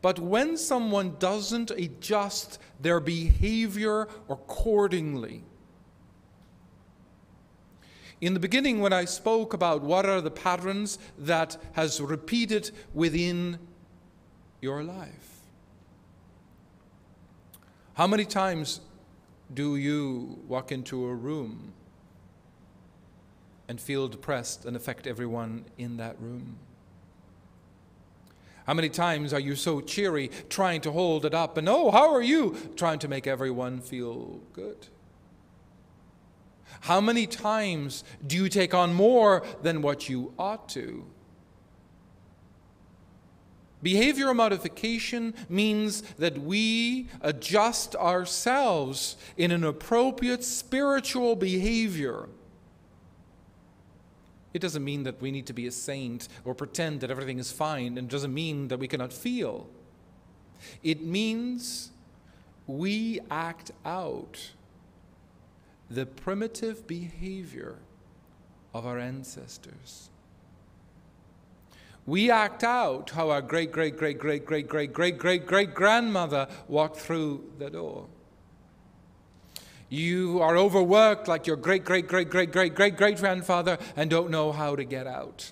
But when someone doesn't adjust their behavior accordingly, in the beginning when I spoke about what are the patterns that has repeated within your life, how many times do you walk into a room and feel depressed and affect everyone in that room? How many times are you so cheery, trying to hold it up, and oh, how are you, trying to make everyone feel good? How many times do you take on more than what you ought to? Behavioral modification means that we adjust ourselves in an appropriate spiritual behavior. It doesn't mean that we need to be a saint or pretend that everything is fine, and it doesn't mean that we cannot feel. It means we act out the primitive behavior of our ancestors. We act out how our great-great-great-great-great-great-great-great-grandmother walked through the door. You are overworked like your great-great-great-great-great-great-grandfather and don't know how to get out.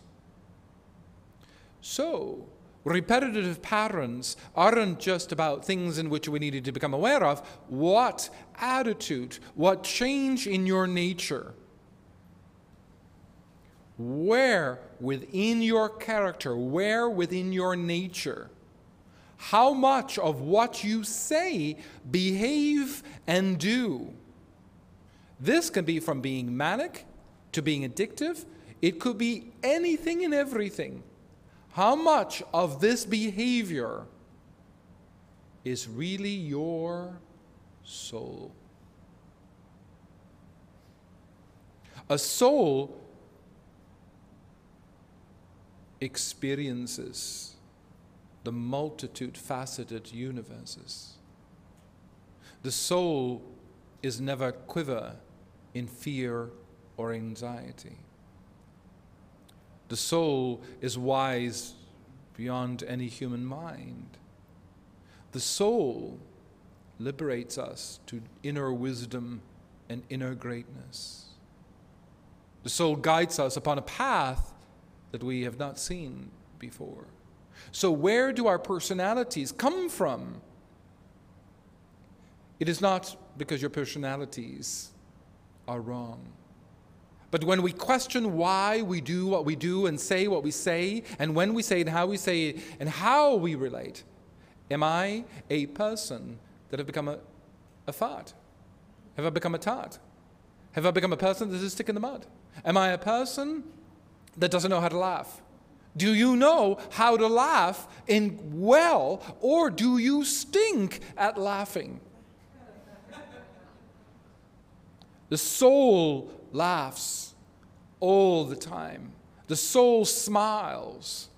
So, repetitive patterns aren't just about things in which we needed to become aware of. What attitude, what change in your nature, where within your character, where within your nature, how much of what you say, behave, and do. This can be from being manic to being addictive. It could be anything and everything. How much of this behavior is really your soul? A soul experiences the multitude-faceted universes. The soul is never quiver in fear or anxiety. The soul is wise beyond any human mind. The soul liberates us to inner wisdom and inner greatness. The soul guides us upon a path that we have not seen before. So where do our personalities come from? It is not because your personalities are wrong. But when we question why we do what we do and say what we say, and when we say it, and how we say it, and how we relate, am I a person that have become a fart? Have I become a tart? Have I become a person that is a stick in the mud? Am I a person that doesn't know how to laugh? Do you know how to laugh well, or do you stink at laughing? The soul laughs all the time. The soul smiles.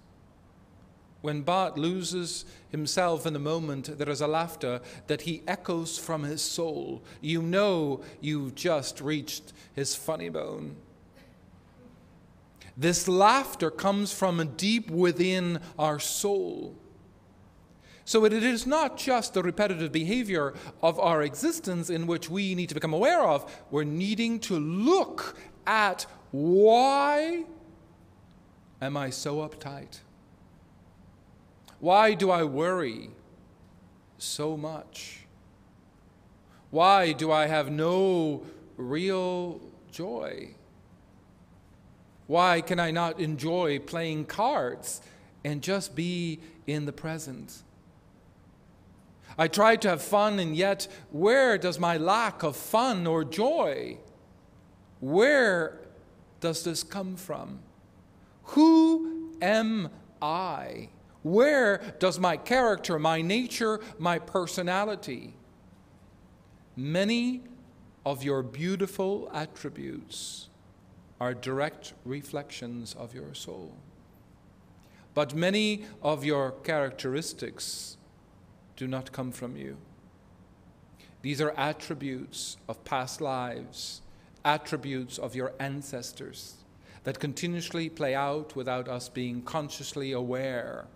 When Bart loses himself in the moment, there is a laughter that he echoes from his soul. You know you've just reached his funny bone. This laughter comes from deep within our soul. So it is not just the repetitive behavior of our existence in which we need to become aware of. We're needing to look at why am I so uptight? Why do I worry so much? Why do I have no real joy? Why can I not enjoy playing cards and just be in the present? I try to have fun, and yet where does my lack of fun or joy? Where does this come from? Who am I? Where does my character, my nature, my personality? Many of your beautiful attributes are direct reflections of your soul. But many of your characteristics do not come from you. These are attributes of past lives, attributes of your ancestors that continuously play out without us being consciously aware.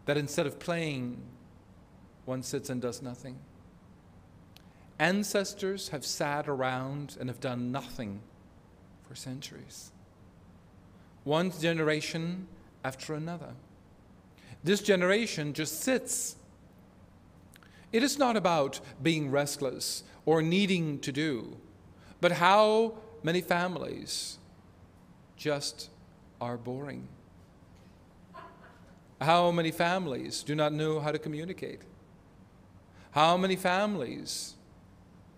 that instead of playing, one sits and does nothing. Ancestors have sat around and have done nothing for centuries. One generation after another. This generation just sits. It is not about being restless or needing to do, but how many families just are boring. How many families do not know how to communicate? How many families,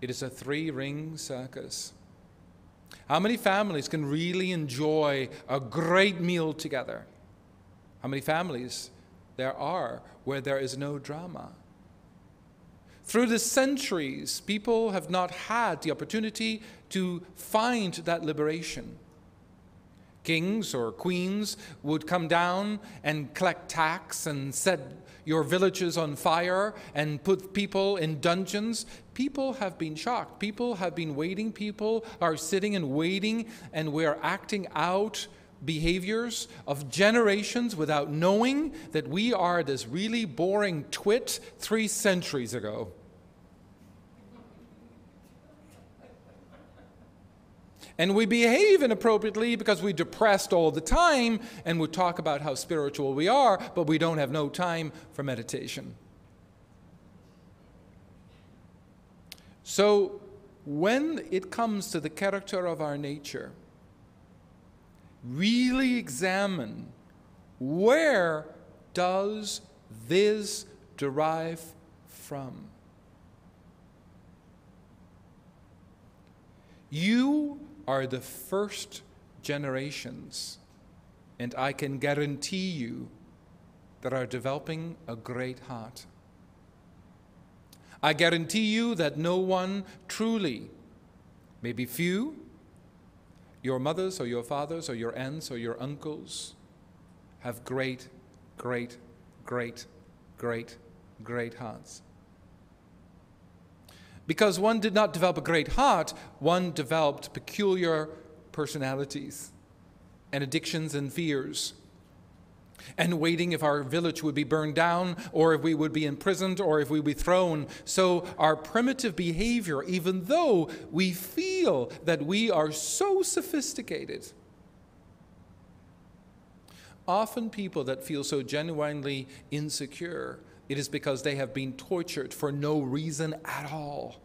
it is a three-ring circus. How many families can really enjoy a great meal together? How many families there are where there is no drama? Through the centuries, people have not had the opportunity to find that liberation. Kings or queens would come down and collect tax and set your villages on fire and put people in dungeons. People have been shocked. People have been waiting. People are sitting and waiting, and we're acting out behaviors of generations without knowing that we are this really boring twit 3 centuries ago. And we behave inappropriately because we're depressed all the time, and we talk about how spiritual we are, but we don't have no time for meditation. So when it comes to the character of our nature, really examine, where does this derive from? You are the first generations, and I can guarantee you that are developing a great heart. I guarantee you that no one truly, maybe few, your mothers or your fathers or your aunts or your uncles, have great, great, great, great, great hearts. Because one did not develop a great heart, one developed peculiar personalities and addictions and fears, and waiting if our village would be burned down, or if we would be imprisoned, or if we would be thrown. So our primitive behavior, even though we feel that we are so sophisticated, often people that feel so genuinely insecure, it is because they have been tortured for no reason at all.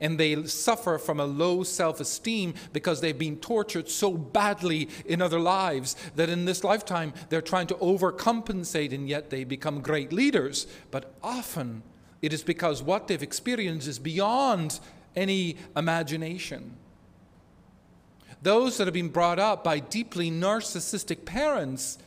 And they suffer from a low self-esteem because they've been tortured so badly in other lives that in this lifetime they're trying to overcompensate, and yet they become great leaders. But often it is because what they've experienced is beyond any imagination. Those that have been brought up by deeply narcissistic parents,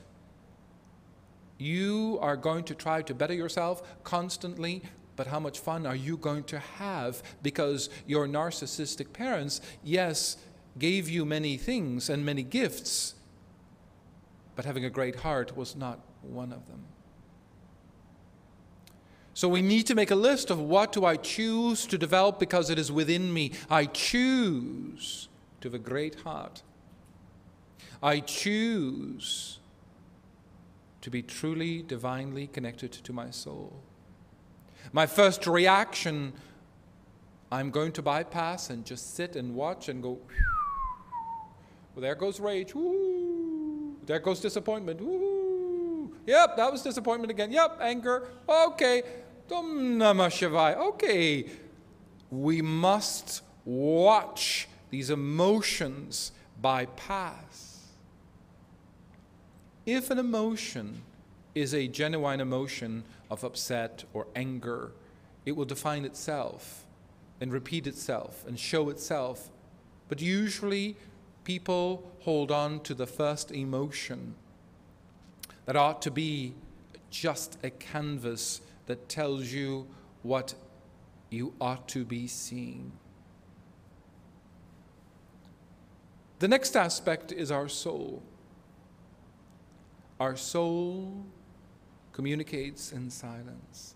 you are going to try to better yourself constantly, but how much fun are you going to have? Because your narcissistic parents, yes, gave you many things and many gifts, but having a great heart was not one of them. So we need to make a list of what do I choose to develop because it is within me. I choose to have a great heart. I choose to be truly, divinely connected to my soul. My first reaction, I'm going to bypass and just sit and watch and go, well, there goes rage, woo. There goes disappointment, woo. Yep, that was disappointment again. Yep, anger, okay. Om Namah Shivaya, okay. We must watch these emotions bypass. If an emotion is a genuine emotion of upset or anger, it will define itself and repeat itself and show itself. But usually people hold on to the first emotion that ought to be just a canvas that tells you what you ought to be seeing. The next aspect is our soul. Our soul communicates in silence.